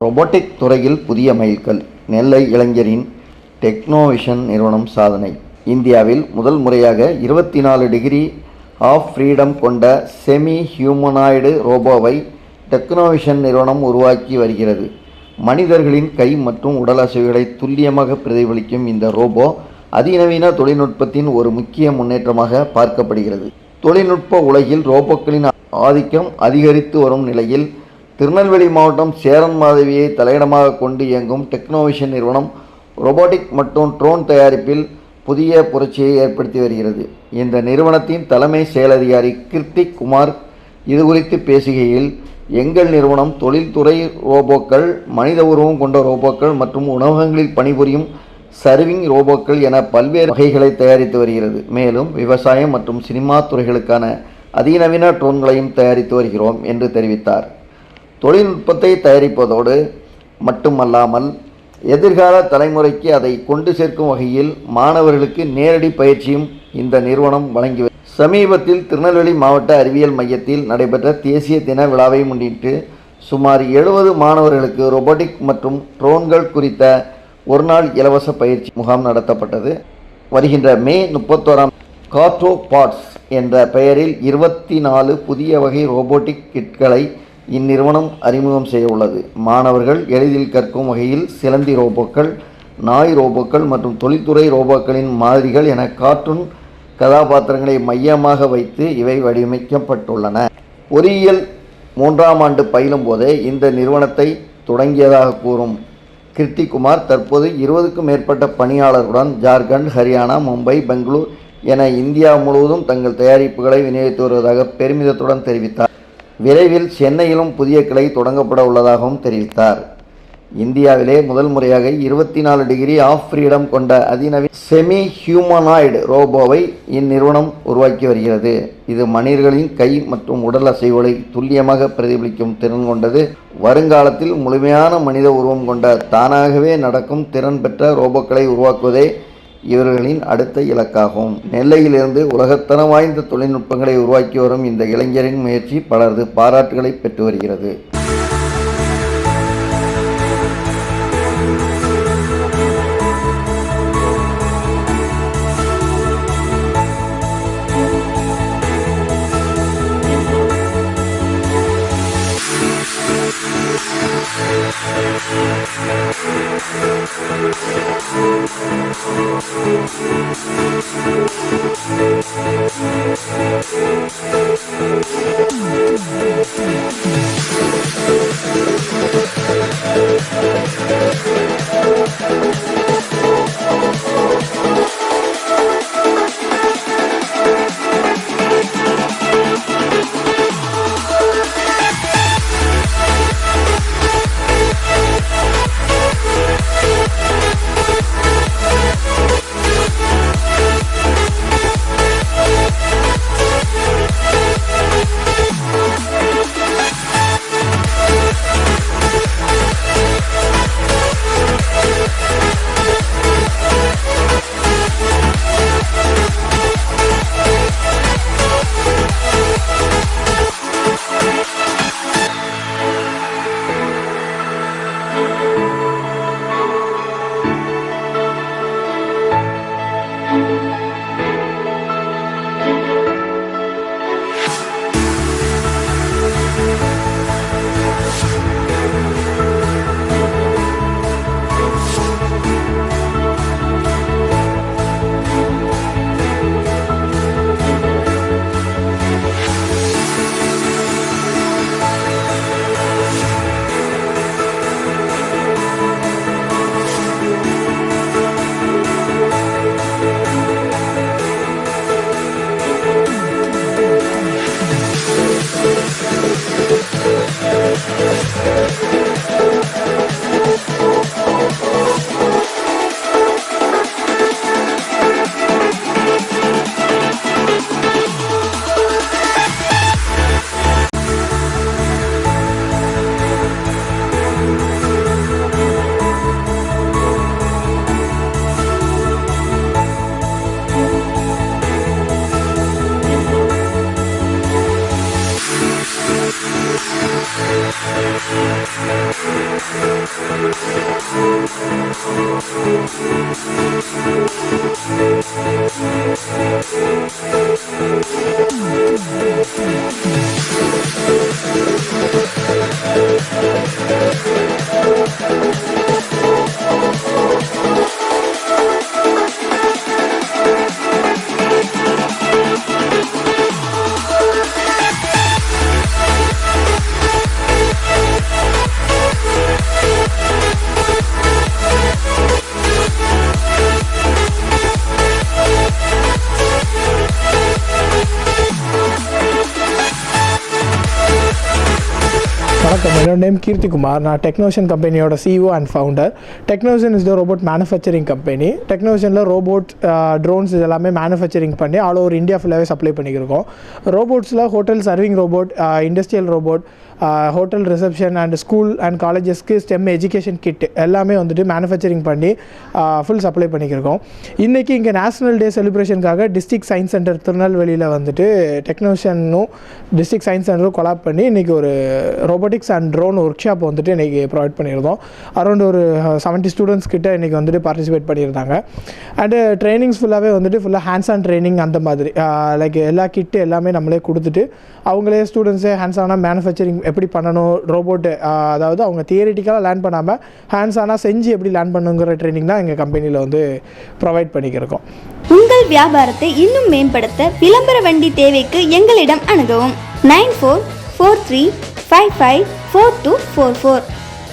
Robotic துறையில் புதிய மைல்கல். நெல்லை இளைஞரின் டெக்னோவிஷன் நிறுவனம் சாதனை. இந்தியாவில் முதல் முறையாக 24 டிகிரி ஆஃப் ஃப்ரீடம் கொண்ட செமி ஹியூமனாய்டு ரோபோவை டெக்னோவிஷன் நிறுவனம் உருவாக்கி வருகிறது. மனிதர்களின் கை மற்றும் உடல் அசைவுகளை துல்லியமாக பிரதிபலிக்கும் இந்த ரோபோ அதிநவீன தொழில்நுட்பத்தின் ஒரு முக்கிய முன்னேற்றமாக பார்க்கப்படுகிறது. தொழில்நுட்ப உலகில் ரோபோக்களின் ஆதிக்கம் அதிகரித்து வரும் நிலையில் திருநெல்வேலி மாவட்டம் சேரன்மாதேவியை தலையிடமாக கொண்டு இயங்கும் டெக்னோவிஷன் நிறுவனம் ரோபோட்டிக் மற்றும் ட்ரோன் தயாரிப்பில் புதிய புரட்சியை ஏற்படுத்தி வருகிறது. இந்த நிறுவனத்தின் தலைமை செயலதிகாரி கிருத்திக் குமார் இதுகுறித்து பேசுகையில், எங்கள் நிறுவனம் தொழில்துறை ரோபோக்கள், மனித உருவம் கொண்ட ரோபோக்கள் மற்றும் உணவகங்களில் பணிபுரியும் சர்விங் ரோபோக்கள் என பல்வேறு வகைகளை தயாரித்து வருகிறது. மேலும் விவசாயம் மற்றும் சினிமா துறைகளுக்கான அதிநவீன ட்ரோன்களையும் தயாரித்து வருகிறோம் என்று தெரிவித்தார். தொழில்நுட்பத்தை தயாரிப்பதோடு மட்டுமல்லாமல் எதிர்கால தலைமுறைக்கு அதை கொண்டு சேர்க்கும் வகையில் மாணவர்களுக்கு நேரடி பயிற்சியும் இந்த நிறுவனம் வழங்கி வருகிறது. சமீபத்தில் திருநெல்வேலி மாவட்ட அறிவியல் மையத்தில் நடைபெற்ற தேசிய தின விழாவை முன்னிட்டு சுமார் 70 மாணவர்களுக்கு ரோபோட்டிக் மற்றும் ட்ரோன்கள் குறித்த ஒருநாள் இலவச பயிற்சி முகாம் நடத்தப்பட்டது. வருகின்ற மே 31 கார்டோபாட்ஸ் என்ற பெயரில் 24 புதிய வகை ரோபோட்டிக் கிட்களை இந்நிறுவனம் அறிமுகம் செய்ய உள்ளது. மாணவர்கள் எளிதில் கற்கும் வகையில் சிலந்தி ரோபோக்கள், நாய் ரோபோக்கள் மற்றும் தொழில்துறை ரோபோக்களின் மாதிரிகள் என கார்ட்டூன் கதாபாத்திரங்களை மையமாக வைத்து இவை வடிவமைக்கப்பட்டுள்ளன. பொறியியல் 3ஆம் ஆண்டு பயிலும் போதே இந்த நிறுவனத்தை தொடங்கியதாக கூறும் கிருத்திகுமார், தற்போது 20க்கும் மேற்பட்ட பணியாளர்களுடன் ஜார்க்கண்ட், ஹரியானா, மும்பை, பெங்களூர் என இந்தியா முழுவதும் தங்கள் தயாரிப்புகளை விநியோகித்து வருவதாக பெருமிதத்துடன் தெரிவித்தார். விரைவில் சென்னையிலும் புதிய கிளை தொடங்கப்பட உள்ளதாகவும் தெரிவித்தார். இந்தியாவிலே முதல் முறையாக 24 டிகிரி ஆஃப் ஃப்ரீடம் கொண்ட அதிநவீன செமி ஹியூமனாய்டு ரோபோவை இந்நிறுவனம் உருவாக்கி வருகிறது. இது மனிதர்களின் கை மற்றும் உடல் அசைவுகளை துல்லியமாக பிரதிபலிக்கும் திறன் கொண்டது. வருங்காலத்தில் முழுமையான மனித உருவம் கொண்ட தானாகவே நடக்கும் திறன் பெற்ற ரோபோக்களை உருவாக்குவதே இவர்களின் அடுத்த இலக்காகும். நெல்லையிலிருந்து உலகத்தரம் வாய்ந்த தொழில்நுட்பங்களை உருவாக்கி வரும் இந்த இளைஞரின் முயற்சி பலரது பாராட்டுகளை பெற்று வருகிறது. வணக்கம், என்னோட நேம் கீர்த்திகுமார். நான் டெக்னோஷன் கம்பெனியோட CEO and founder. Technoshan is the robot manufacturing company. டெக்னோஷனில் ரோபோட், ட்ரோன்ஸ் இது எல்லாமே மேனுஃபேக்சரிங் பண்ணி ஆல் ஓவர் இந்தியா ஃபுல்லாகவே சப்ளை பண்ணியிருக்கோம். ரோபோட்ஸில் hotel serving robot, industrial robot, hotel reception and school and காலேஜஸ்க்கு ஸ்டெம் எஜுகேஷன் கிட் எல்லாமே வந்துட்டு மேனுஃபேக்சரிங் பண்ணி ஃபுல் சப்ளை பண்ணியிருக்கோம். இன்றைக்கி இங்கே நேஷ்னல் டே செலிப்ரேஷனுக்காக டிஸ்ட்ரிக்ட் சயின்ஸ் சென்டர் திருநெல்வேலியில் வந்துட்டு டெக்னோஷனும் டிஸ்ட்ரிக்ட் சயின்ஸ் சென்டரும் கொலாப் பண்ணி இன்றைக்கி ஒரு robotics and drone work shop வந்துட்டு இன்றைக்கி ப்ரொவைட் பண்ணியிருந்தோம். அரௌண்ட் ஒரு 70 ஸ்டூடெண்ட்ஸ் கிட்ட இன்றைக்கி வந்துட்டு பார்ட்டிசிபேட் பண்ணியிருந்தாங்க. அண்டு ட்ரைனிங்ஸ் ஃபுல்லாகவே வந்துட்டு ஃபுல்லாக ஹேண்ட்ஸ் ஆன் ட்ரைனிங் அந்த மாதிரி லைக் எல்லா கிட்டு எல்லாமே நம்மளே கொடுத்துட்டு அவங்களே ஸ்டூடெண்ட்ஸே ஹேண்ட்ஸ் ஆனாக மேனுஃபேக்சரிங் எப்படி பண்ணணும், ரோபோட்டு அதாவது அவங்க தியரிட்டிக்கலாக லேர்ன் பண்ணாமல் ஹேண்ட்ஸ் ஆனால் செஞ்சு எப்படி லேர்ன் பண்ணுங்கிற ட்ரைனிங் தான் எங்கள் கம்பெனியில் வந்து ப்ரொவைட் பண்ணிக்கிருக்கோம். உங்கள் வியாபாரத்தை இன்னும் மேம்படுத்த விளம்பர வண்டி தேவைக்கு எங்களிடம் அணுகவும் 9443554244.